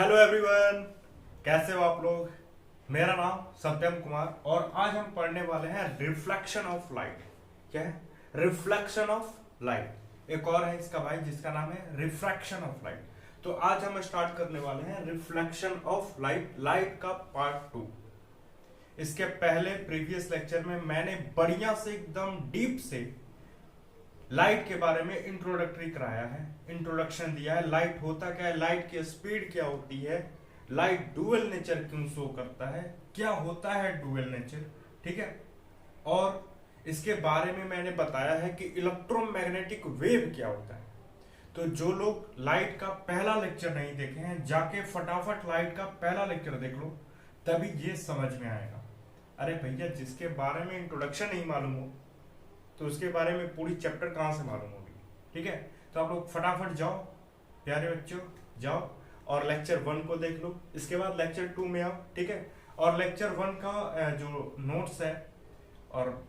Hello everyone, कैसे हो आप लोग। मेरा नाम सत्यम कुमार और आज हम पढ़ने वाले हैं रिफ्लेक्शन ऑफ लाइट। क्या है? Reflection of light. एक और है इसका भाई जिसका नाम है रिफ्रैक्शन ऑफ लाइट। तो आज हम स्टार्ट करने वाले हैं रिफ्लेक्शन ऑफ लाइट, लाइट का पार्ट 2। इसके पहले प्रीवियस लेक्चर में मैंने बढ़िया से एकदम डीप से लाइट के बारे में इंट्रोडक्टरी कराया है, इंट्रोडक्शन दिया है। लाइट होता क्या है, लाइट की स्पीड क्या होती है, लाइट डुअल नेचर क्यों शो करता है, क्या होता है डुअल नेचर, ठीक है। और इसके बारे में मैंने बताया है कि इलेक्ट्रोमैग्नेटिक वेव क्या होता है। तो जो लोग लाइट का पहला लेक्चर नहीं देखे हैं, जाके फटाफट लाइट का पहला लेक्चर देख लो, तभी ये समझ में आएगा। अरे भैया, जिसके बारे में इंट्रोडक्शन नहीं मालूम हो तो उसके बारे में पूरी चैप्टर कहां से मालूम होगी, ठीक है। तो आप लोग फटाफट जाओ प्यारे बच्चों, जाओ और लेक्चर 1 को देख लो, इसके बाद लेक्चर 2 में आओ, ठीक है। और लेक्चर 1 का जो नोट्स है और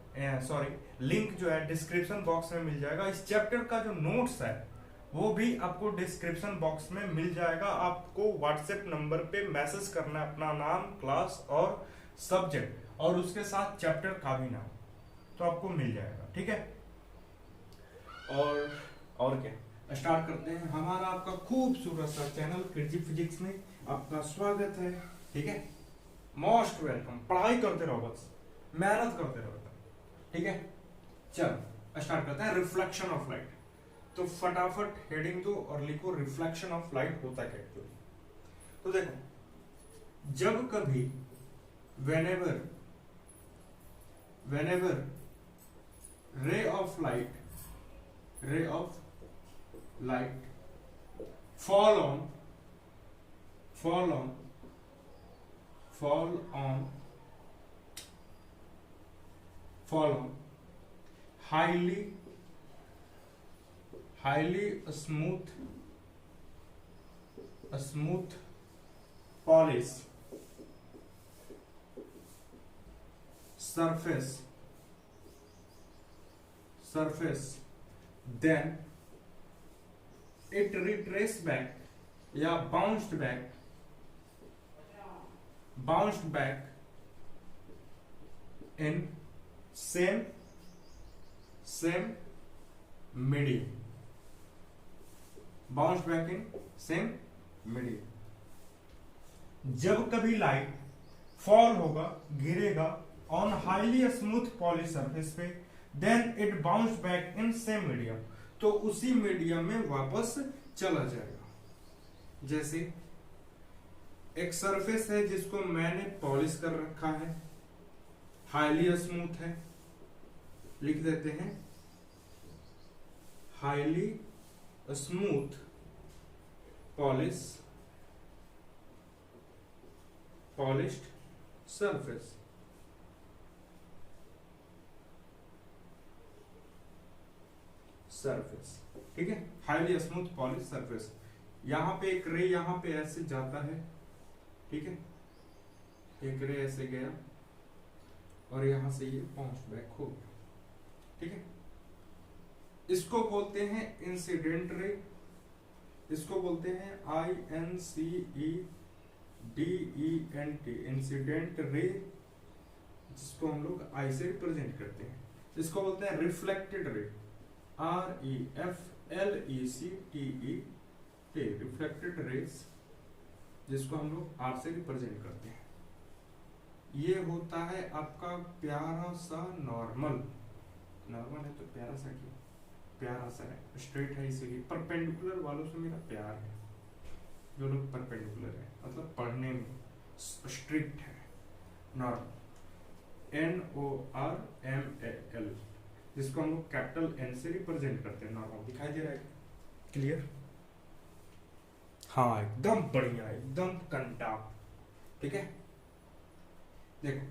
लिंक जो है डिस्क्रिप्शन बॉक्स में मिल जाएगा। इस चैप्टर का जो नोट्स है वो भी आपको डिस्क्रिप्शन बॉक्स में मिल जाएगा। आपको व्हाट्सएप नंबर पे मैसेज करना है अपना नाम, क्लास और सब्जेक्ट और उसके साथ चैप्टर का भी नाम, तो आपको मिल जाएगा, ठीक है। और क्या, स्टार्ट करते हैं। हमारा आपका खूबसूरत सा चैनल किडजी फिजिक्स में आपका स्वागत है, ठीक है। Most welcome. पढ़ाई करते रहो, बस मेहनत करते रहो, ठीक है। चल स्टार्ट करते हैं। Reflection of light. तो फटाफट हेडिंग दो और लिखो रिफ्लेक्शन ऑफ लाइट होता क्या है। तो देखो, जब कभी whenever ray of light fall on highly smooth polish surface, then it retraced back या bounced back in same medium, bounced back in same medium। जब कभी लाइट फॉल होगा, गिरेगा on highly smooth polish surface पे, then it bounce back in same medium, तो उसी medium में वापस चला जाएगा। जैसे एक सरफेस है जिसको मैंने पॉलिश कर रखा है, हाईली स्मूथ है, लिख देते हैं हाईली स्मूथ पॉलिश्ड सरफेस। ठीक है, हाईली स्मूथ पॉलिश सरफेस। यहां पे एक रे यहां पे ऐसे जाता है, ठीक है, एक रे ऐसे गया और यहां से ये बाउंस बैक हो गया, ठीक है। इसको बोलते हैं इंसिडेंट रे, इसको बोलते हैं INCEDENT, इंसिडेंट रे, जिसको हम लोग आई से रिप्रेजेंट करते हैं। इसको बोलते हैं reflected ray, REFLECTED, reflected race, जिसको हम लोग आर से रिप्रेजेंट करते हैं। ये होता है आपका प्यारा सा नॉर्मल है, तो प्यारा सा क्यों, प्यारा सा है, स्ट्रेट है, इसीलिए परपेंडिकुलर वालों से मेरा प्यार है। जो लोग परपेंडिकुलर है मतलब पढ़ने में स्ट्रिक्ट है। नॉर्मल NORMAL, जिसको हम लोग कैपिटल N से रिप्रेजेंट करते हैं। नॉर्मल दिखाई दे रहा है, क्लियर? हाँ, एकदम बढ़िया, एकदम कंटाप, ठीक है। देखो,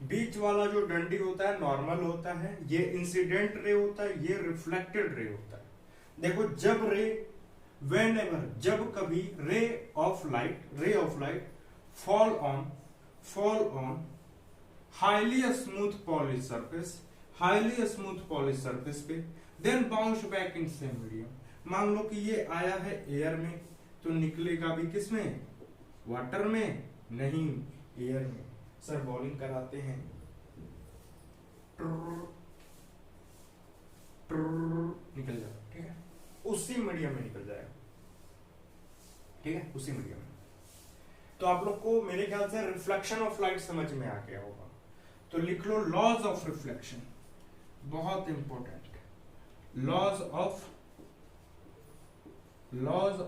बीच वाला जो डंडी होता है नॉर्मल होता है, ये इंसिडेंट रे होता है, ये रिफ्लेक्टेड रे होता है। देखो, जब कभी ray of light fall on highly smooth polish surface पे, then bounce back in same medium. मान लो कि ये आया है एयर में, तो निकलेगा भी किसमें, वाटर में नहीं, एयर में। सर बॉलिंग कराते हैं, निकल जाएगा, ठीक है, उसी मीडियम में निकल जाएगा, ठीक है, उसी मीडियम में। तो आप लोग को मेरे ख्याल से रिफ्लेक्शन ऑफ लाइट समझ में आ गया होगा। तो लिख लो लॉज ऑफ रिफ्लेक्शन, बहुत important, laws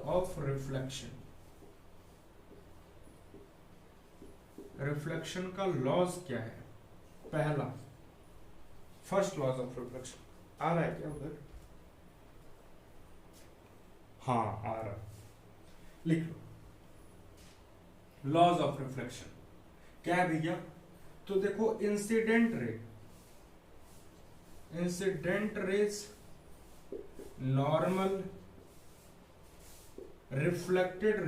of reflection. Reflection का लॉज क्या है? पहला, फर्स्ट लॉज ऑफ रिफ्लेक्शन आ रहा है क्या उधर? हाँ आ रहा है, लिख लो लॉज ऑफ रिफ्लेक्शन क्या है भैया? तो देखो इंसिडेंट रेज नॉर्मल रिफ्लेक्टेड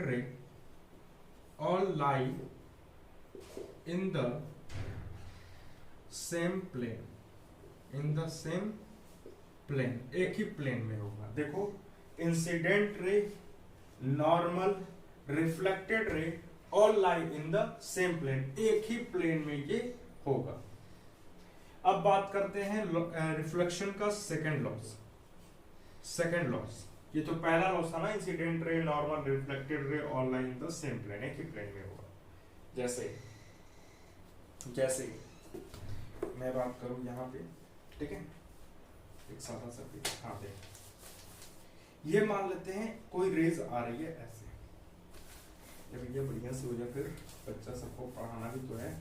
रे all lie in the same plane, एक ही प्लेन में होगा। देखो incident ray, normal, reflected ray all lie in the same plane, एक ही प्लेन में ये होगा। अब बात करते हैं रिफ्लेक्शन का सेकंड लॉस। ये तो पहला लॉस था ना, incident ray, normal, reflected ray all lie in the same plane, एक ही प्लेन में होगा। जैसे मैं बात करूं यहाँ पे, ठीक है, एक सादा सा भी, हाँ देख, ये मान लेते हैं कोई रेज आ रही है ऐसे, ये भैया बढ़िया से हो जाए, फिर बच्चा सबको पढ़ाना भी तो है।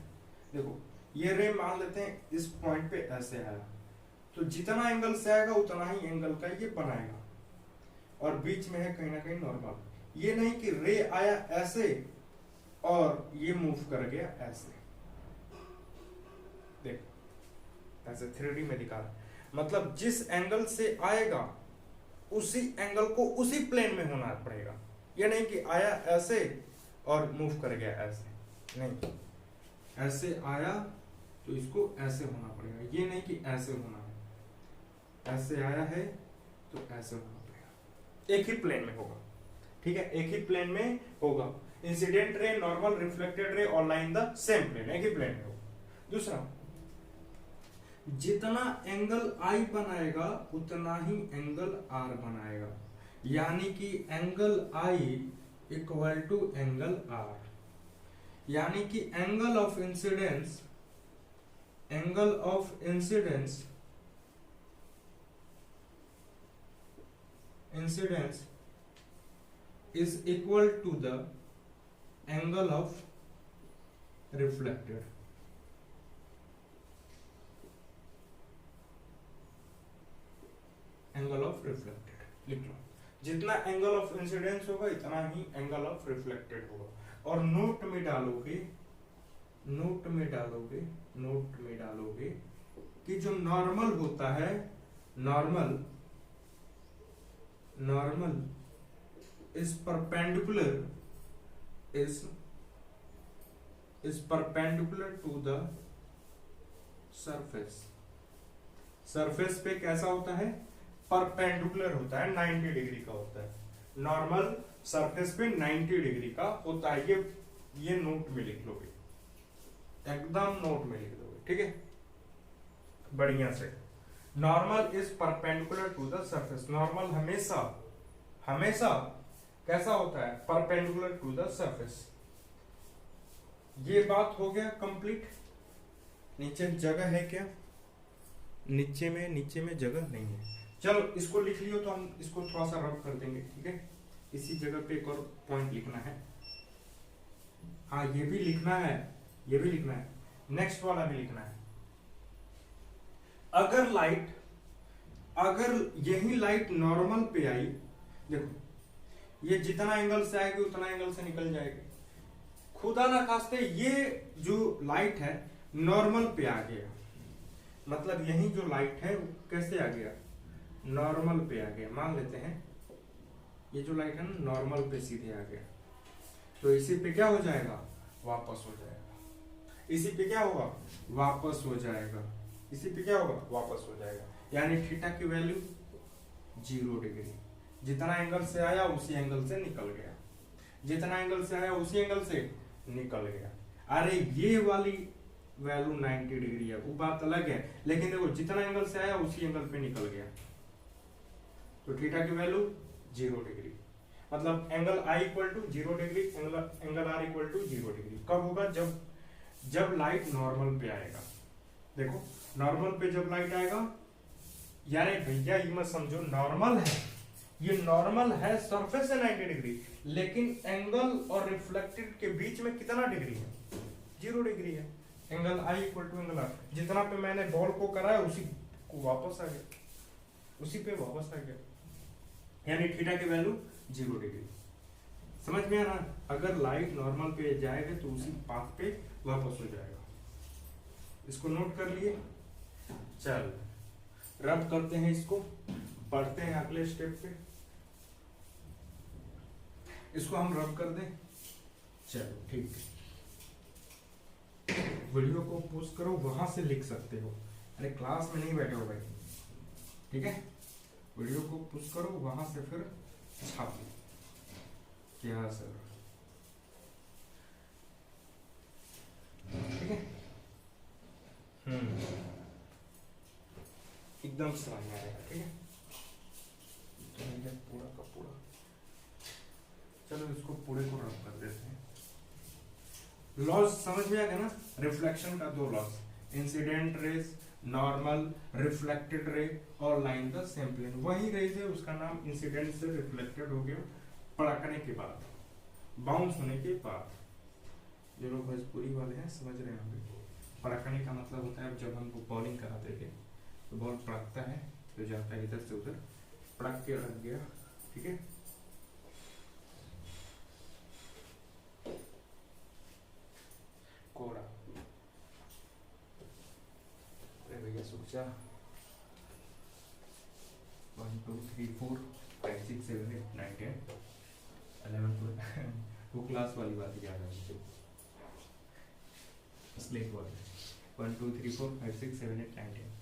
देखो ये रे मान लेते हैं इस पॉइंट पे ऐसे आया, तो जितना एंगल से आएगा उतना ही एंगल का ये बनाएगा, और बीच में है कहीं ना कहीं नॉर्मल। ये नहीं कि रे आया ऐसे और ये मूव कर गया ऐसे, देख ऐसे 3D में दिखा रहा है, मतलब जिस एंगल से आएगा उसी एंगल को उसी प्लेन में होना पड़ेगा। ये नहीं कि आया ऐसे और मूव कर गया ऐसे, नहीं, ऐसे आया तो इसको ऐसे होना पड़ेगा, ये नहीं कि ऐसे होना है, ऐसे आया है तो ऐसे होना पड़ेगा, एक ही प्लेन में होगा, ठीक है, एक ही प्लेन में होगा। Incident ray, normal, reflected ray all lie in the same plane, एक ही प्लेन में होगा। दूसरा, जितना एंगल आई बनाएगा उतना ही एंगल आर बनाएगा, यानी कि angle I equal to angle R, यानी कि angle of incidence is equal to the angle of reflected. Angle of reflected लिख लो, जितना एंगल ऑफ इंसिडेंस होगा इतना ही एंगल ऑफ रिफ्लेक्टेड होगा। और नोट में डालोगे कि जो नॉर्मल होता है, normal is perpendicular to the surface पे कैसा होता है? परपेंडिकुलर होता है, 90 डिग्री का होता है। नॉर्मल सरफेस पे 90 डिग्री का होता है, ये नोट में लिख लोगे, एकदम नोट में लिख दोगे, ठीक है, बढ़िया से। Normal is perpendicular to the surface, normal हमेशा कैसा होता है? Perpendicular to the surface. ये बात हो गया कंप्लीट। नीचे जगह है क्या? नीचे में जगह नहीं है। चलो इसको लिख लियो, तो हम इसको थोड़ा सा रब कर देंगे, ठीक है। इसी जगह पे एक और पॉइंट लिखना है, हाँ ये भी लिखना है, नेक्स्ट वाला भी लिखना है। अगर यही लाइट नॉर्मल पे आई, देखो ये जितना एंगल से आएगी उतना एंगल से निकल जाएगी। खुदा ना खास्ते ये जो लाइट है नॉर्मल पे आ गया, मतलब यही जो लाइट है वो कैसे आ गया? नॉर्मल पे आ गया। मान लेते हैं ये जो लाइट है ना नॉर्मल पे सीधे आ गया, तो इसी पे क्या हो जाएगा? वापस हो जाएगा। इसी पे क्या होगा? वापस हो जाएगा। इसी पे क्या होगा? वापस हो जाएगा। यानी थीटा की वैल्यू 0 डिग्री। जितना एंगल से आया उसी एंगल से निकल गया, जितना एंगल से आया उसी एंगल से निकल गया। अरे ये वाली वैल्यू 90 डिग्री है, वो बात अलग है, लेकिन देखो जितना एंगल से आया उसी एंगल पे निकल गया, तो थीटा की वैल्यू 0 डिग्री। मतलब angle I equal to 0 degree, angle R equal to 0 degree. कब होगा? जब लाइट नॉर्मल पे आएगा। देखो नॉर्मल पे जब लाइट आएगा, यानी भैया ये मत समझो नॉर्मल है, ये नॉर्मल है सरफेस से 90 डिग्री, लेकिन एंगल और रिफ्लेक्टेड के बीच में कितना डिग्री है? 0 डिग्री है। Angle I equal to angle R, जितना पे मैंने बॉल को कराया उसी को वापस आ गया, उसी पे वापस आ गया, यानी थीटा की वैल्यू 0 डिग्री। समझ में आ रहा? अगर लाइट नॉर्मल पे जाएगा तो उसी पाथ पे वापस हो जाएगा। इसको नोट कर लिए? चल रब करते हैं, इसको बढ़ते हैं अगले स्टेप पे। इसको हम रब कर दें। चलो ठीक है, वीडियो को पोस्ट करो, वहां से लिख सकते हो। अरे क्लास में नहीं बैठे हो भाई, ठीक है? वीडियो को पुश करो, वहां से फिर छापो। क्या सर? ठीक है, एकदम समझ में आएगा। ठीक है, तो पूरा का पूरा। चलो इसको पूरे को रब कर देते हैं। लॉस समझ में आ गया ना? रिफ्लेक्शन का 2 loss, incident raise, normal, reflected रे और लाइन का सेम प्लेन। वही रेज है, उसका नाम इंसिडेंट से रिफ्लेक्टेड हो गया पड़कने के बाद, बाउंस होने के बाद। जो लोग भोजपुरी वाले हैं समझ रहे होंगे। पड़कने का मतलब होता है जब हमको बॉलिंग कराते थे तो बॉल पड़कता है तो जाता है इधर से उधर, पड़क के रख गया। ठीक है, कोड़ा। अरे भैया सुख जा। 1 2 3 4 5 6 7 8 9 10 11 वो क्लास वाली बात याद है मुझे, स्लेट वाली। 1 2 3 4 5 6 7 8 9 10।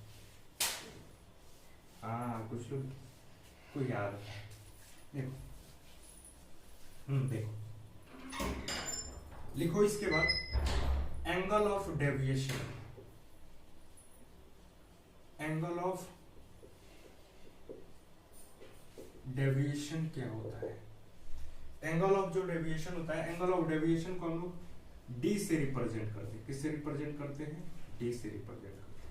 हाँ कुछ लोग को याद है। देखो देखो, लिखो इसके बाद angle of deviation. Angle of deviation क्या होता है? एंगल ऑफ जो डेविएशन होता है, एंगल ऑफ डेविएशन को हम लोग डी से रिप्रेजेंट करते हैं। किससे रिप्रेजेंट करते हैं? डी से रिप्रेजेंट करते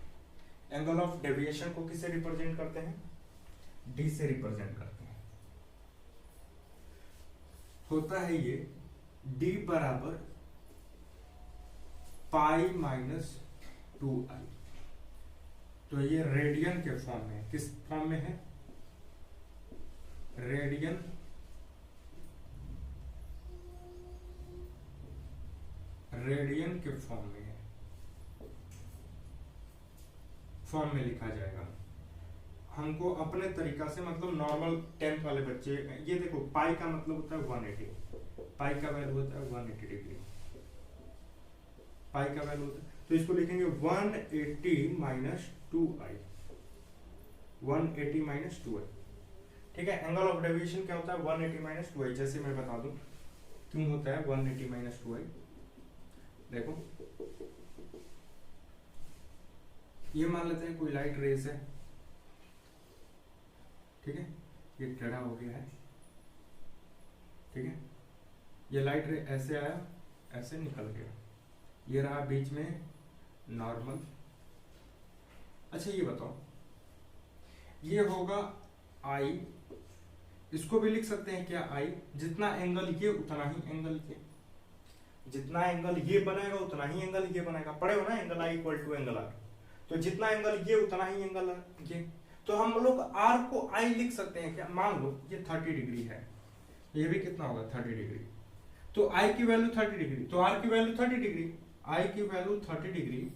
हैं। एंगल ऑफ डेविएशन को किससे रिप्रेजेंट करते हैं? डी से रिप्रेजेंट करते हैं। होता है ये डी बराबर पाई माइनस 2i। तो ये रेडियन के फॉर्म में, किस फॉर्म में है? रेडियन के फॉर्म में है, फॉर्म में लिखा जाएगा। हमको अपने तरीका से, मतलब नॉर्मल 10th वाले बच्चे, ये देखो पाई का मतलब होता है 180, पाई का वैल्यू होता है 180 डिग्री, पाई का वैल्यू होता है। तो इसको लिखेंगे 180 माइनस 2i, 180 माइनस 2i। ठीक है, एंगल ऑफ डेविएशन क्या होता है? 180 माइनस 2i। जैसे मैं बता दूं क्यों होता है 180 माइनस 2i। देखो ये मान लेते हैं कोई लाइट रेस है, ठीक है, ये टेढ़ा हो गया है, ठीक है, ये लाइट रे ऐसे आया, ऐसे निकल गया, ये रहा बीच में नॉर्मल। अच्छा ये बताओ, ये होगा I, इसको भी लिख सकते हैं क्या? I, जितना एंगल ये उतना ही एंगल ये, जितना एंगल ये बनाएगा उतना ही एंगल ये बनाएगा। पढ़े हो ना angle I equal to angle R। तो जितना एंगल ये उतना ही एंगल ये। तो हम लोग R को I लिख सकते हैं क्या? मान लो ये 30 डिग्री है, ये भी कितना होगा? 30 डिग्री। तो I की वैल्यू 30 डिग्री, तो R की वैल्यू 30 डिग्री, I की वैल्यू 30 डिग्री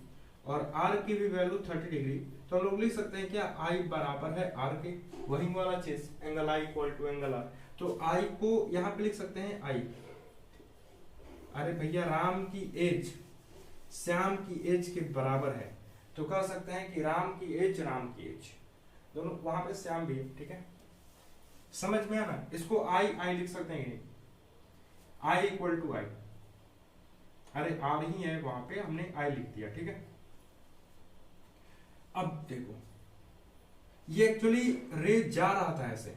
और R की भी वैल्यू 30 डिग्री। तो हम लोग लिख सकते हैं क्या? I बराबर है R के, वही वाला चीज, angle I equal to angle R। तो I को यहाँ पे लिख सकते हैं I। अरे भैया राम की एज श्याम की एज के बराबर है, तो कह सकते हैं कि राम की एज, राम की एज दोनों, वहां पे श्याम भी है। ठीक है, समझ में आना, इसको आई आई लिख सकते हैं, आई इक्वल टू आई, अरे आर ही है वहां पे, हमने आई लिख दिया, ठीक है। अब देखो ये एक्चुअली रेज जा रहा था ऐसे,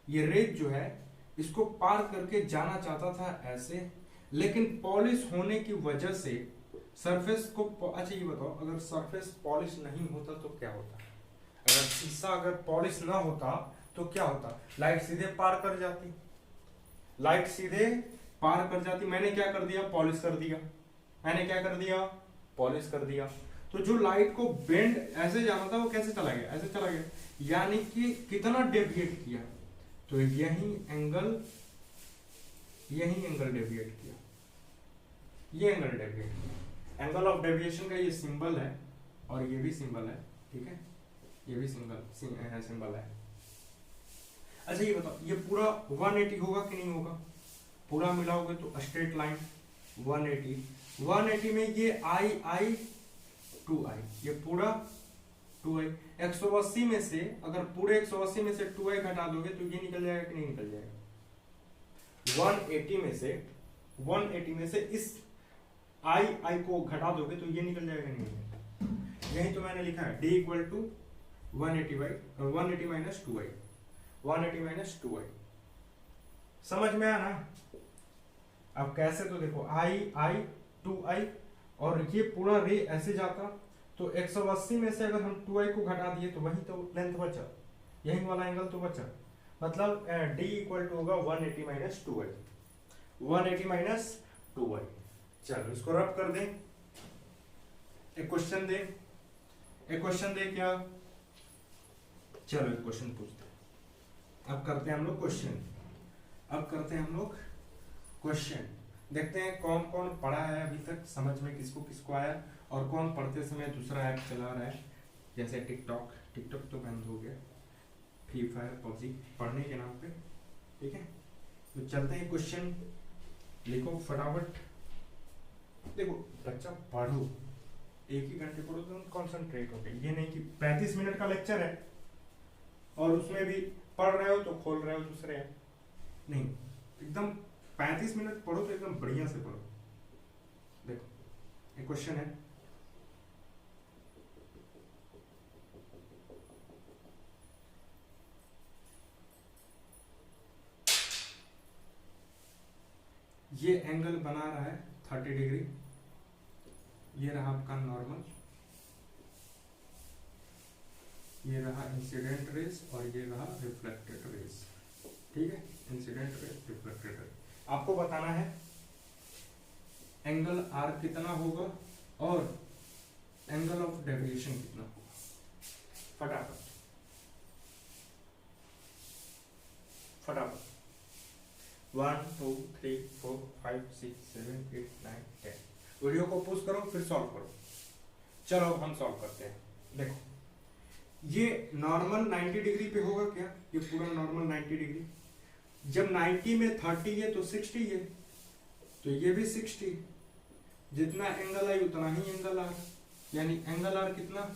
ये रेज जो है इसको पार करके जाना चाहता था ऐसे, लेकिन पॉलिश होने की वजह से सरफेस को, अच्छा ये बताओ अगर सरफेस पॉलिश नहीं होता तो क्या होता, अगर शीशा अगर पॉलिश ना होता तो क्या होता, लाइट सीधे पार कर जाती, लाइट सीधे पार कर जाती। मैंने क्या कर दिया, पॉलिश कर दिया, मैंने क्या कर दिया, पॉलिश कर दिया, तो जो लाइट को बेंड ऐसे जाना था वो कैसे चला गया, ऐसे चला गया, यानी कि कितना डेविएट किया, तो यही एंगल डेविएट किया, ये एंगल डेविएट किया। एंगल ऑफ डेविएशन का ये सिंबल है और ये भी सिंबल है, ठीक है, ये भी सिंबल है। अच्छा ये बताओ ये पूरा 180 होगा कि नहीं होगा, पूरा मिलाओगे तो स्ट्रेट लाइन 180 में ये आई 2i, ये पूरा 2i, 180 में से अगर पूरे 180 में से 2i घटा दोगे तो ये निकल जाएगा कि नहीं निकल जाएगा, 180 में से इस आई को घटा दोगे तो ये निकल जाएगा नहीं निकल, यही तो मैंने लिखा है d equal to 180 minus 2i, 180 minus 2i, समझ में आया ना। अब कैसे, तो देखो आई 2i और ये पूरा रे ऐसे जाता, तो 180 में से अगर हम 2i को घटा दिए तो वही तो लेंथ बचा, यही वाला एंगल तो बचा, मतलब d इक्वल टू होगा 180 माइनस 2i, 180 माइनस 2i। चलो इसको रब कर दें, एक क्वेश्चन दे क्या, चलो एक क्वेश्चन पूछते हैं, अब करते हैं हम लोग क्वेश्चन, देखते हैं कौन कौन पढ़ा है अभी तक, समझ में किसको किसको आया, और कौन पढ़ते समय दूसरा ऐप चला रहा है, जैसे टिकटॉक तो बंद हो गया, फ्री फायर पबजी पढ़ने के नाम पे, ठीक है। तो चलते हैं क्वेश्चन, लिखो फटाफट, देखो बच्चा पढ़ो, एक ही घंटे पढ़ो तो कॉन्सेंट्रेट हो गए, ये नहीं कि 35 मिनट का लेक्चर है और उसमें भी पढ़ रहे हो तो खोल रहे हो दूसरे ऐप, नहीं, एकदम 35 मिनट पढ़ो तो एकदम बढ़िया से पढ़ो। देखो एक क्वेश्चन है, ये एंगल बना रहा है 30 डिग्री, ये रहा आपका नॉर्मल, ये रहा इंसिडेंट रेज और ये रहा रिफ्लेक्टेड रेज, ठीक है, इंसिडेंट रेज रिफ्लेक्टेड रेज। आपको बताना है एंगल आर कितना होगा और एंगल ऑफ डेविएशन कितना होगा, फटाफट 1 2 3 4 5 6 7 8 9 10, वीडियो को पुश करो फिर सॉल्व करो। चलो हम सॉल्व करते हैं। देखो ये नॉर्मल 90 डिग्री पे होगा क्या, ये पूरा नॉर्मल 90 डिग्री, जब 90 में 30 है तो 60 है, तो ये भी 60, जितना एंगल आई उतना ही एंगल आर, यानी एंगल आर कितना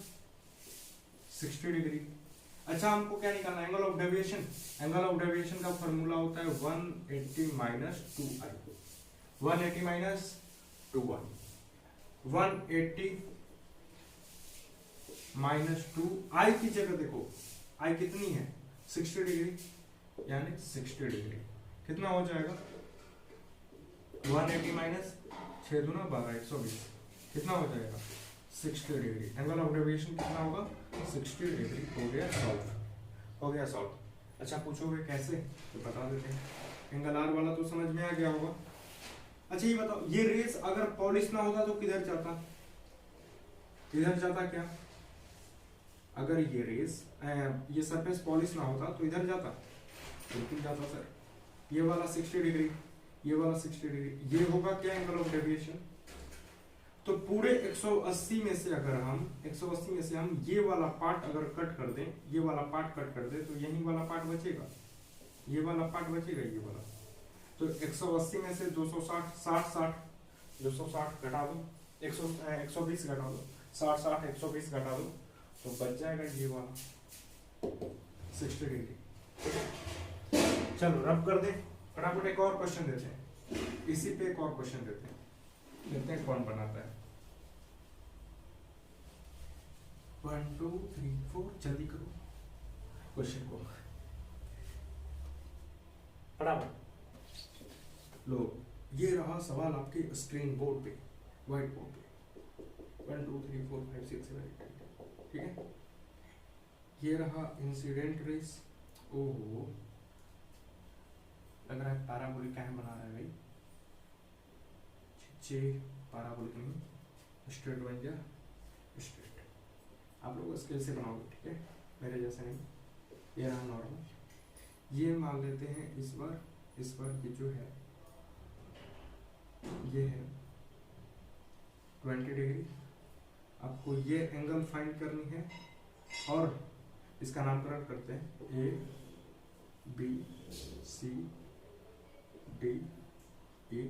60 डिग्री। अच्छा हमको क्या निकालना, angle of deviation, angle of deviation का फॉर्मूला होता है 180 minus 2i, 180 minus 2i, 180 minus 2, आई की जगह देखो आई कितनी है 60 डिग्री, यानी 60 डिग्री कितना हो जाएगा 180 माइनस 6 दूना 12 120 कितना हो जाएगा 60 डिग्री। एंगल ऑफ डेविएशन कितना होगा 60 डिग्री। हो गया सॉल्व। अच्छा पूछोगे कैसे तो बता देते हैं, एंगल आर वाला तो समझ में आ गया होगा। अच्छा ये बताओ ये रेस अगर पॉलिश ना होता तो किधर जाता, इधर जाता क्या, अगर ये रेस ये सरफेस पॉलिश ना होता तो इधर जाता, बिल्कुल जाता सर। ये वाला 60 डिग्री, ये वाला 60 डिग्री, ये होगा क्या एंगल ऑफ डेविएशन। तो पूरे 180 में से अगर हम 180 में से हम ये वाला पार्ट अगर कट कर दें, ये वाला पार्ट कट कर दें तो यही वाला पार्ट बचेगा, ये वाला पार्ट बचेगा, ये वाला। तो 180 में से 260 60 260 घटा दो, 120 घटा दो, 60 60 120 घटा दो तो बच जाएगा ये वाला 60 डिग्री। चलो रब कर दे फटाफट, एक और क्वेश्चन देते हैं, इसी पे एक और क्वेश्चन देते हैं, देखते हैं कौन बनाता है। 1 2 3 4 जल्दी करो क्वेश्चन को फटाफट। लो ये रहा सवाल आपके स्क्रीन बोर्ड पे, व्हाइट बोर्ड पे। 1 2 3 4 5 6 7 8 9, ठीक है। ये रहा इंसिडेंट रेस। ओहो, लग रहा है पैराबोलिक क्या बना रहा है भाई, जे पैराबोलिक नहीं, स्ट्रेट बन गया स्ट्रेट। आप लोग स्केल से बनाओगे, ठीक है, मेरे जैसे नहीं। ये रहा नॉर्मल, ये मान लेते हैं इस बार की जो है ये है 20 डिग्री। आपको ये एंगल फाइंड करनी है और इसका नामकरण करते हैं A B C D A.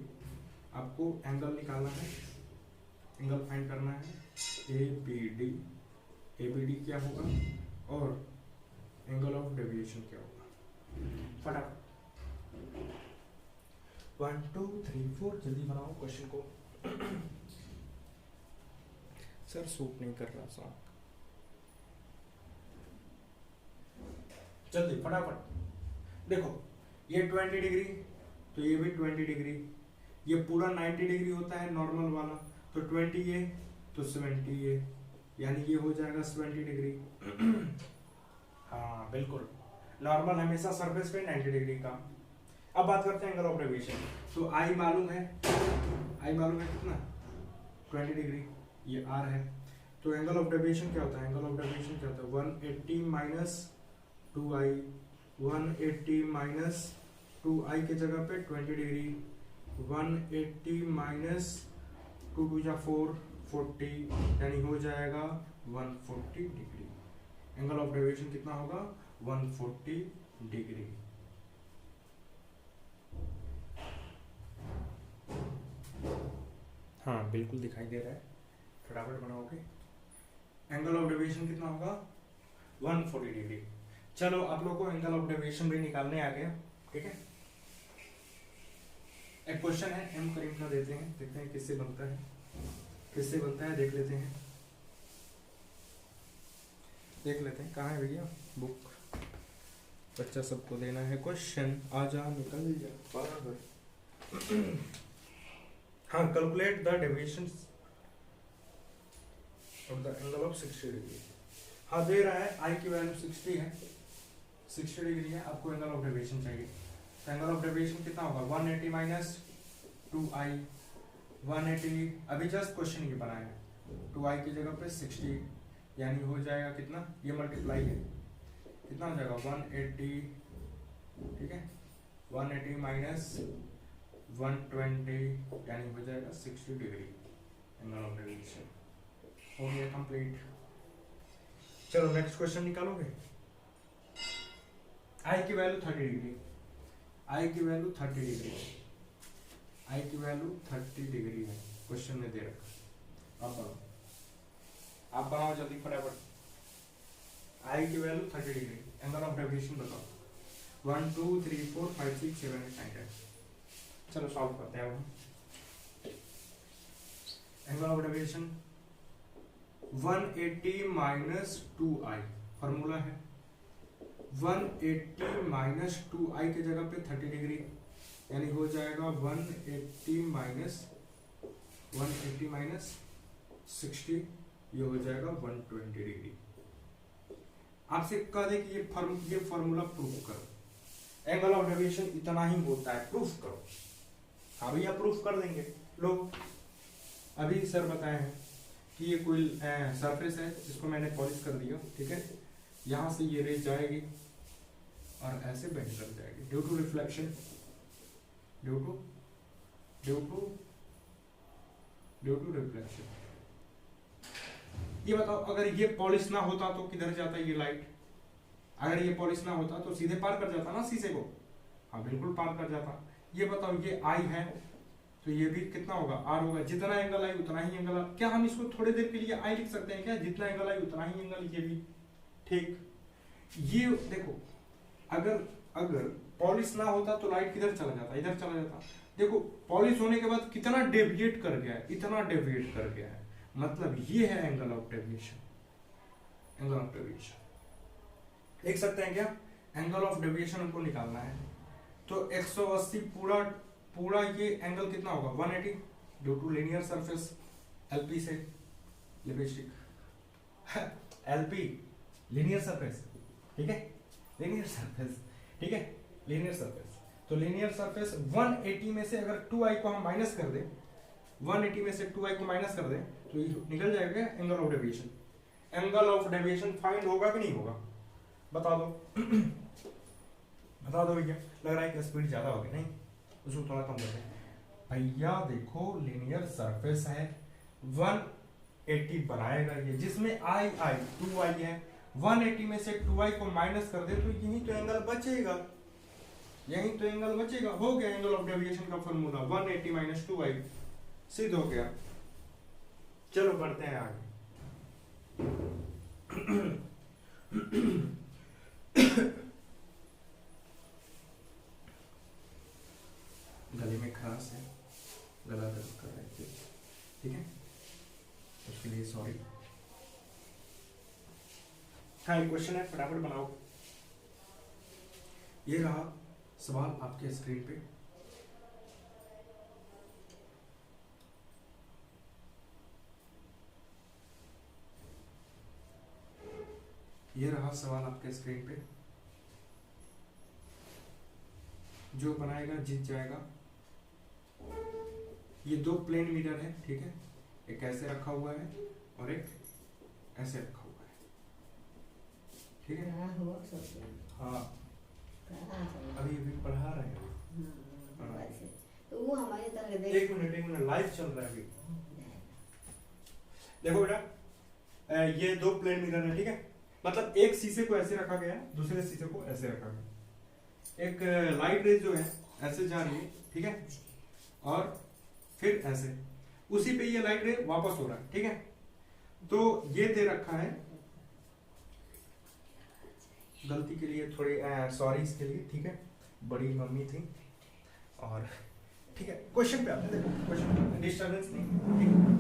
आपको एंगल निकालना है, एंगल फाइंड करना है ए बी डी क्या होगा और एंगल ऑफ डेविएशन क्या होगा। फटाफट 1 2 3 4 जल्दी बनाओ क्वेश्चन को। सर सूट नहीं कर रहा सॉन्ग, जल्दी फटाफट। देखो ये 20 डिग्री तो ये भी 20 डिग्री, ये पूरा 90 डिग्री होता है नॉर्मल वाला, तो 20 ये तो 70 ये, यानी ये हो जाएगा 70 डिग्री। हाँ बिल्कुल, नॉर्मल हमेशा सरफेस पे 90 डिग्री का। अब बात करते हैं एंगल ऑफ डेविएशन। तो आई मालूम है कितना 20 डिग्री, ये आर है। तो एंगल ऑफ डेविएशन क्या होता है, एंगल ऑफ डेविएशन क्या होता है 180 माइनस 2i, 180 माइनस 2i के जगह पे 20 डिग्री, 180 माइनस 2 2 4 40, यानी हो जाएगा 140 डिग्री। एंगल ऑफ डेविएशन कितना होगा 140 डिग्री। हाँ बिल्कुल दिखाई दे रहा है, फटाफट बनाओगे। एंगल ऑफ डेविएशन कितना होगा 140 डिग्री। चलो आप लोग को एंगल ऑफ डेविएशन भी निकालने आ गया, ठीक है। एक क्वेश्चन है एम करीम का, देते हैं, देखते हैं किससे बनता है, देख लेते हैं कहाँ है भैया बुक। बच्चा सबको देना है क्वेश्चन, आ जा निकल जा बराबर। हाँ, calculate the deviation of the angle of 60 degree. हाँ दे रहा है, आई की वैल्यू 60 है, 60 डिग्री है, आपको एंगल ऑफ डेविएशन चाहिए। तो एंगल ऑफ डेविएशन कितना होगा 180 माइनस 2i, 180 अभी जस्ट क्वेश्चन ये बनाया है, 2i की जगह पे 60, यानी हो जाएगा कितना, ये मल्टीप्लाई है, कितना हो जाएगा 180, ठीक है, 180 माइनस 120, यानी हो जाएगा 60 डिग्री एंगल ऑफ डेविएशन। हो गया कंप्लीट। चलो नेक्स्ट क्वेश्चन निकालोगे। आई की वैल्यू 30 डिग्री, आई की वैल्यू 30 डिग्री, आई की वैल्यू 30 डिग्री है, क्वेश्चन में दे रखा। आप बनाओ जल्दी फटाफट। आई की value 30 degree, angle of deviation बताओ 1 2 3 4 5 6 7 8 9 10। चलो सॉल्व करते हैं हम। Angle of deviation 180 minus 2i, formula है 180 माइनस 2i के जगह पे 30 डिग्री, यानी हो जाएगा 180 माइनस 60, ये हो जाएगा 120 डिग्री। आपसे कह दे कि ये फॉर्मूला प्रूफ करो, एंगल ऑफ डेविएशन इतना ही होता है, प्रूफ करो। हाँ भैया प्रूफ कर देंगे। लो अभी सर बताए हैं कि ये कोई सरफेस है जिसको मैंने पॉलिश कर दिया, ठीक है, यहाँ से ये रेज जाएगी और ऐसे बेंड कर जाएगी due to reflection, due to reflection. ये बताओ अगर ये पॉलिश ना होता तो किधर जाता ये लाइट, अगर ये पॉलिश ना होता तो सीधे पार कर जाता ना शीशे को, हाँ बिल्कुल पार कर जाता। ये बताओ ये आई है तो ये भी कितना होगा आर होगा, जितना एंगल आई उतना ही एंगल। क्या हम इसको थोड़ी देर के लिए आई लिख सकते हैं क्या, जितना एंगल आई उतना ही एंगल, ये भी ठीक। ये देखो अगर पॉलिश ना होता तो लाइट किधर चला जाता, इधर चला जाता। देखो पॉलिश होने के बाद कितना डेविएट कर गया है, इतना डेविएट कर गया है, मतलब ये है angle of deviation. Angle of deviation देख सकते हैं क्या, एंगल ऑफ डेविएशन हमको निकालना है। तो 180 पूरा पूरा ये एंगल कितना होगा 180 due to linear surface LP से लिपस्टिक एलपी लीनियर सरफेस, ठीक है, लीनियर सरफेस, ठीक है, लीनियर सरफेस। तो लीनियर सरफेस 180 में से अगर 2i को हम माइनस कर दें, 180 में से 2i को माइनस कर दें तो ये निकल जाएगा angle of deviation. Angle of deviation find होगा कि नहीं होगा, बता दो बता दो भैया। लग रहा है कि स्पीड ज्यादा होगी, नहीं उसको थोड़ा कम कर दें भैया। देखो लीनियर सरफेस है, 180 बनाएगा ये, जिसमें i 2i है, 180 में से 2i को माइनस कर दे तो यही तो एंगल बचेगा, यही तो एंगल बचेगा। हो गया एंगल ऑफ डेविएशन का फॉर्मूला 180 माइनस 2i, सिद्ध हो गया। चलो बढ़ते हैं आगे। गले में खराश है, गला दर्द कर रहा है, ठीक है, उसके लिए सॉरी। हाँ एक क्वेश्चन है, फटाफट बनाओ। ये रहा सवाल आपके स्क्रीन पे, ये रहा सवाल आपके स्क्रीन पे। जो बनाएगा जीत जाएगा। ये दो प्लेन मिरर है, ठीक है, एक ऐसे रखा हुआ है और एक ऐसे रखा हुआ है, ठीक है। हाँ अभी अभी पढ़ा रहे हैं, तो वो हमारे तरह एक मिनट लाइव चल रहा है अभी। देखो बेटा ये दो प्लेन मिरर है, ठीक है, मतलब एक शीशे को ऐसे रखा गया है, दूसरे शीशे को ऐसे रखा गया। एक लाइट रेज जो है ऐसे जा रही है, ठीक है, और फिर ऐसे, उसी पे ये लाइट रे वापस हो रहा है, ठीक है। तो ये दे रखा है, गलती के लिए थोड़ी सॉरी इसके लिए, ठीक है, बड़ी मम्मी थी और ठीक है। क्वेश्चन पे आते हैं, देखो क्वेश्चन डिस्टर्बेंस नहीं, ठीक है।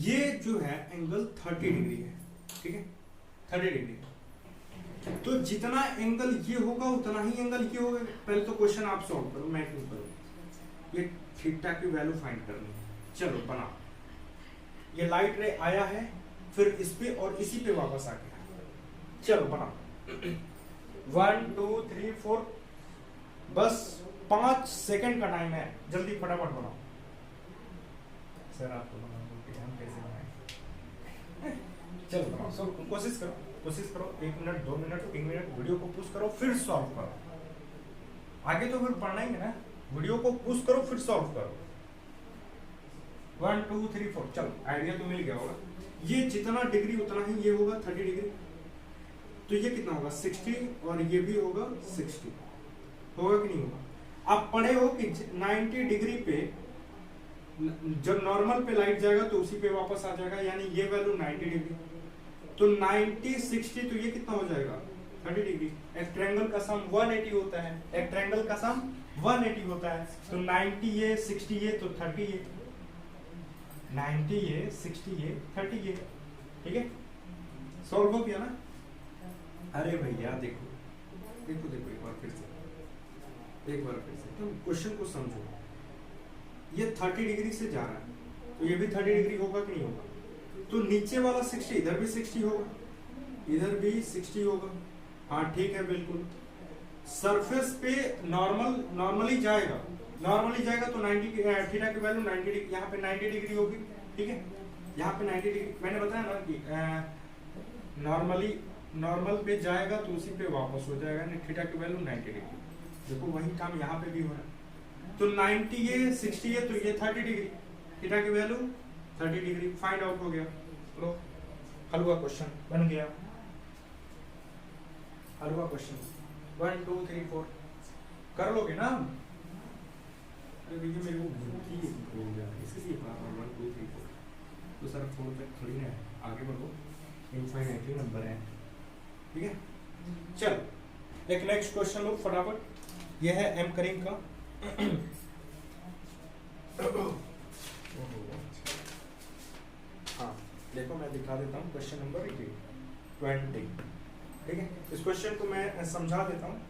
ये जो है एंगल 30 डिग्री है, ठीक है, 30 डिग्री। तो जितना एंगल ये होगा उतना ही एंगल ये होगा। पहले तो क्वेश्चन आप सॉल्व करो, मैं क्यों करूँ। ये थीटा की वैल्यू फाइंड करनी है, चलो बना। ये लाइट रे आया है, फिर इस पे और इसी पे वापस आ गया, चलो बना। 1 2 3 4, बस 5 सेकंड का टाइम है, जल्दी फटाफट बनाओ। सर आपको हम कैसे बनाए, चलो बनाओ, सब कोशिश करो 1 मिनट 2 मिनट 3 मिनट वीडियो को पुश करो फिर सॉल्व करो। आगे तो फिर पढ़ना ही है ना, वीडियो को पुश करो फिर सॉल्व करो। 1 2 3 4, चलो आइडिया तो मिल गया होगा। ये जितना डिग्री उतना ही ये होगा 30 डिग्री, तो ये कितना होगा 60 और ये भी होगा 60, होगा कि नहीं होगा। आप पढ़े हो कि 90 डिग्री पे जब नॉर्मल पे लाइट जाएगा तो उसी पे वापस आ जाएगा, यानी ये वैल्यू 90 डिग्री, तो 90 60 तो ये कितना हो जाएगा 30 डिग्री। एक ट्रायंगल का सम 180 होता है, एक ट्रायंगल का सम 180 होता है, तो 90 ये 60 ये तो 30 ये, 90 ये 60 ये 30 ये, ठीक है, सॉल्व हो गया ना। अरे भैया देखो देखो देखो एक बार फिर से तुम क्वेश्चन को समझो। ये 30 डिग्री से जा रहा है तो ये भी 30 डिग्री होगा कि नहीं होगा। तो नीचे वाला 60, इधर भी 60 होगा, इधर भी 60 होगा, हाँ ठीक है बिल्कुल। सरफेस पे नॉर्मली जाएगा तो 90 थीटा की वैल्यू 90 डिग्री, यहाँ पे 90 डिग्री होगी, ठीक है, यहाँ पे 90 डिग्री। मैंने बताया ना कि नॉर्मल पे जाएगा तो उसी पे वापस हो जाएगा, थीटा की वैल्यू 90 डिग्री। देखो वही काम यहाँ पे भी हो रहा है। तो 90 ये 60 ये तो ये 30 डिग्री, थीटा की वैल्यू 30 डिग्री फाइंड आउट हो गया। लो हल हुआ क्वेश्चन, बन गया हल हुआ क्वेश्चन। 1 2 3 4 कर लोगे ना। अरे भैया मेरे को भूलती हो गया इसलिए 1 2 3 4 तो सर 4 तक थोड़ी ना है, आगे बढ़ो, इनफाइनाइटली नंबर है, ठीक है। चल एक नेक्स्ट क्वेश्चन लो फटाफट, यह है एम करीम का। हाँ देखो मैं दिखा देता हूँ क्वेश्चन नंबर 20। ठीक है, इस क्वेश्चन को मैं समझा देता हूँ।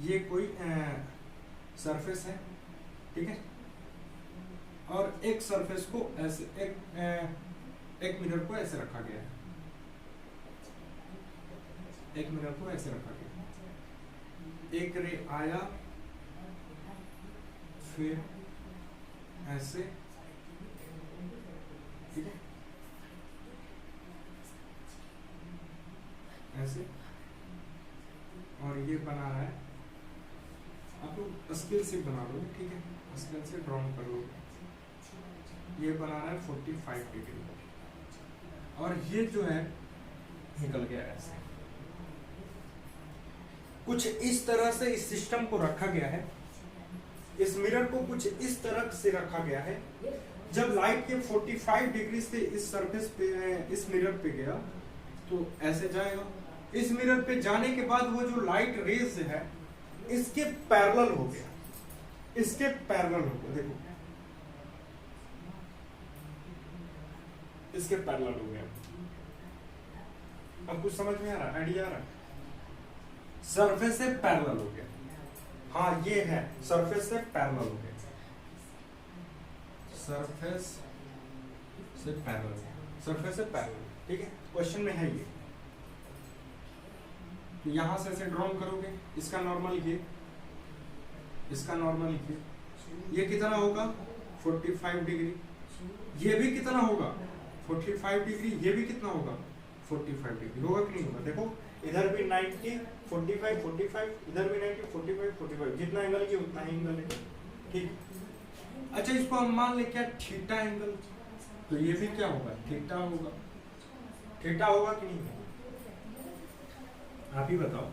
ये कोई सरफेस है, ठीक है, और एक सरफेस को ऐसे एक मिरर को ऐसे रखा गया है, एक मिरर को ऐसे रखा गया, एक रे आया फिर ऐसे, ठीक है, ऐसे, और ये बना रहा है, आप लोग स्केल से बना लो, ठीक है, स्केल से ड्रॉ कर लो। ये बना रहा है 45 डिग्री, और ये जो है निकल गया ऐसे। कुछ इस तरह से इस सिस्टम को रखा गया है, इस मिरर को कुछ इस तरह से रखा गया है। जब लाइट के 45 डिग्री से इस सरफेस पे, इस मिरर पे गया तो ऐसे जाएगा। इस मिरर पे जाने के बाद वो जो लाइट रेज है इसके पैरेलल हो गया, इसके पैरेलल हो गया, देखो इसके पैरेलल हो गया। अब कुछ समझ में आ रहा है, आइडिया आ रहा है? सरफेस से पैरेलल हो गया, हाँ ये है, सरफेस से पैरेलल हो गया, सरफेस से पैरेलल, सरफेस से पैरेलल, ठीक है, क्वेश्चन में है ये। तो यहां से ऐसे ड्रॉ करोगे, इसका नॉर्मल ये, इसका नॉर्मल ये कितना होगा 45 डिग्री, ये भी कितना होगा 45 डिग्री, ये भी कितना होगा 45 डिग्री, होगा कि नहीं होगा? देखो इधर भी 90, 45, 45, इधर भी 90, 45, 45, जितना एंगल की उतना ही एंगल है, ठीक। अच्छा इसको हम मान ले क्या थीटा एंगल, तो ये भी क्या होगा थीटा होगा, थीटा होगा कि नहीं होगा? आप ही बताओ।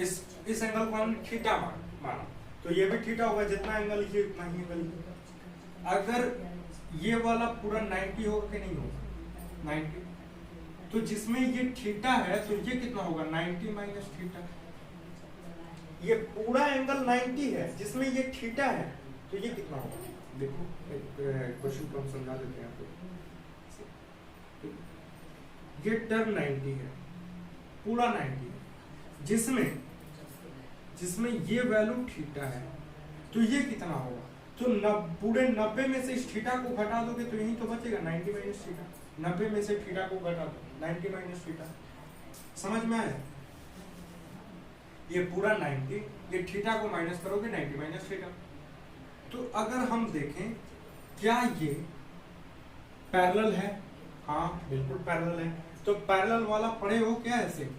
इस एंगल को हम थीटा माना, तो ये भी थीटा होगा, जितना एंगल ये उतना ही एंगल। अगर ये वाला पूरा 90 होगा कि नहीं होगा 90, तो जिसमें ये थीटा है तो ये कितना होगा 90 माइनस थीटा। ये पूरा एंगल 90 है, जिसमें ये थीटा है तो ये कितना होगा? देखो क्वेश्चन को हम समझा देते हैं आपको। ये टर्म 90 है, पूरा 90 है, जिसमें ये वैल्यू थीटा है, तो ये कितना होगा? तो पूरे 90 में से इस थीटा को घटा दोगे तो यही तो बचेगा 90 माइनस थीटा। 90 में से थीटा को घटा दो 90 माइनस थीटा, समझ में आया? ये पूरा 90, ये थीटा को माइनस करोगे 90 माइनस थीटा। तो अगर हम देखें क्या ये पैरेलल है? हाँ बिल्कुल पैरेलल है। तो पैरेलल वाला पढ़े हो क्या ऐसे,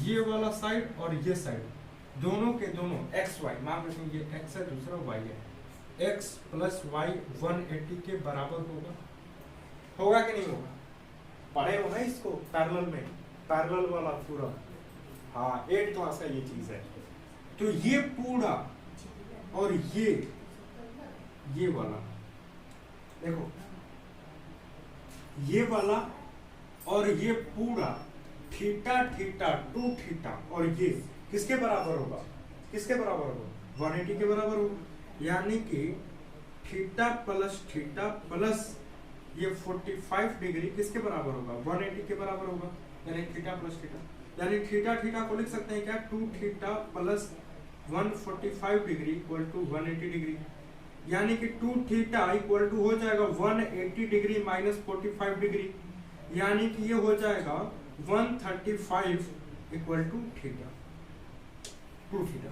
ये वाला साइड और ये साइड दोनों के दोनों एक्स वाई, मान रखें ये एक्स है दूसरा वाई है, x प्लस वाई 180 के बराबर होगा कि नहीं होगा? पढ़े हो ना इसको पैरेलल में, पैरेलल वाला पूरा, हाँ 8th क्लास का ये चीज है। तो ये पूरा और ये वाला देखो, ये वाला और ये पूरा थीटा थीटा 2 थीटा, और ये किसके बराबर होगा? किसके बराबर होगा? 180 के बराबर होगा। यानी कि थीटा प्लस ये 45 डिग्री किसके बराबर होगा? 180 के बराबर होगा, यानी थीटा प्लस थीटा, यानी थीटा थीटा को लिख सकते हैं क्या 2 theta plus 145 degree equal to 180 degree, यानी कि 2 थीटा इक्वल टू हो जाएगा 180 डिग्री माइनस 45 डिग्री, यानी कि ये हो जाएगा 135 इक्वल टू थीटा, 2 थीटा।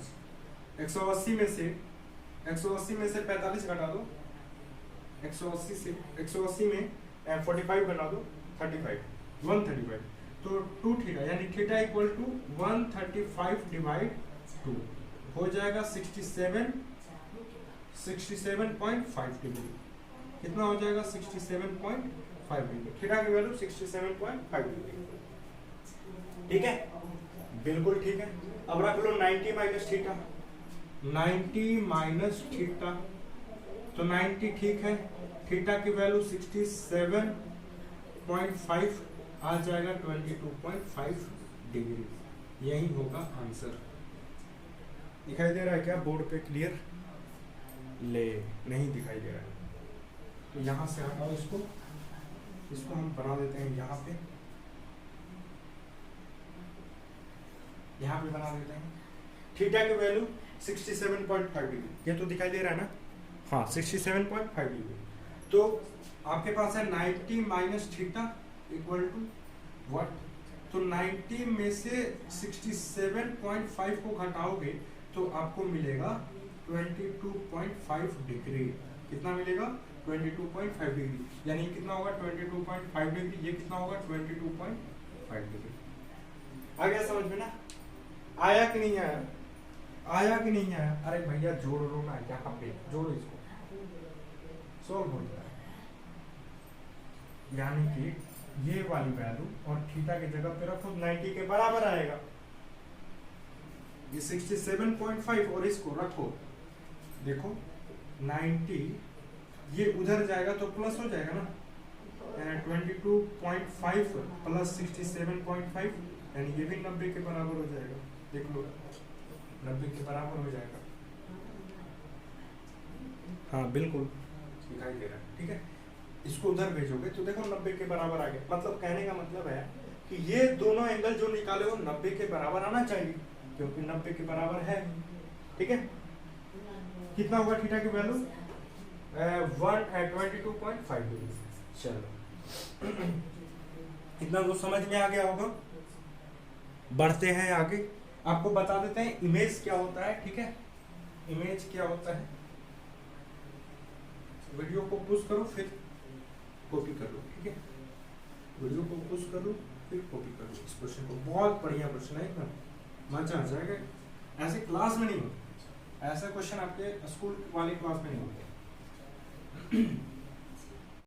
180 में से 45 घटा दो, 180 में 45 घटा दो 35, 135, तो 2 थीटा, यानी थीटा इक्वल टू 135 डिवाइड 2 हो जाएगा 67.5 डिग्री। कितना हो जाएगा 67.5 डिग्री, थीटा की वैल्यू 67.5 डिग्री। ठीक है, बिल्कुल ठीक है। अब रख लो 90 माइनस थीटा, 90 माइनस थीटा, तो 90 ठीक है, थीटा की वैल्यू 67 0.5 आ जाएगा 22.5 डिग्री। यही होगा आंसर। दिखाई दे रहा है क्या बोर्ड पे क्लियर? ले नहीं दिखाई दे रहा है तो यहाँ से हटाओ इसको हम बना देते हैं यहाँ पे बना देते हैं। थीटा की वैल्यू 67.5 डिग्री, ये तो दिखाई दे रहा है ना? हाँ 67.5 डिग्री। तो आपके पास है 90 minus theta equal to what? तो 90 में से 67.5 को घटाओगे तो आपको मिलेगा 22.5 डिग्री। कितना मिलेगा? 22.5 डिग्री। यानी कितना होगा? 22.5 डिग्री। ये कितना होगा? 22.5 डिग्री। आ गया समझ में ना? आया कि नहीं आया? आया कि नहीं आया? अरे भैया जोड़ लो ना, यहाँ पे जोड़ो, इसको सोल्व हो जाए। यानी कि ये वाली वैल्यू और थीटा की जगह पे रखो, 90 के बराबर आएगा। ये 67.5 और इसको रखो, देखो 90 ये उधर जाएगा तो प्लस हो जाएगा ना, 22.5 प्लस 67.5 यानी ये भी 90 के बराबर हो जाएगा। देख लो 90 के बराबर हो जाएगा। हाँ बिल्कुल दिखाई दे रहा है, ठीक है। इसको उधर भेजोगे तो देखो 90 के बराबर आ गया। मतलब कहने का मतलब है कि ये दोनों एंगल जो निकाले वो 90 के बराबर आना चाहिए, क्योंकि 90 के बराबर है, ठीक है। कितना होगा थीटा की वैल्यू? 22.5 डिग्री। चलो इतना तो समझ में आ गया होगा। बढ़ते हैं आगे, आपको बता देते हैं इमेज क्या होता है, ठीक है। इमेज क्या होता है? वीडियो को पुश करो फिर कॉपी कर लो, ठीक है। वीडियो को पुश करो फिर कॉपी कर लो इस क्वेश्चन को। बहुत बढ़िया क्वेश्चन है, एकदम मजा आ जाएगा। ऐसे क्लास में नहीं होता, ऐसा क्वेश्चन आपके स्कूल वाली क्लास में नहीं होता।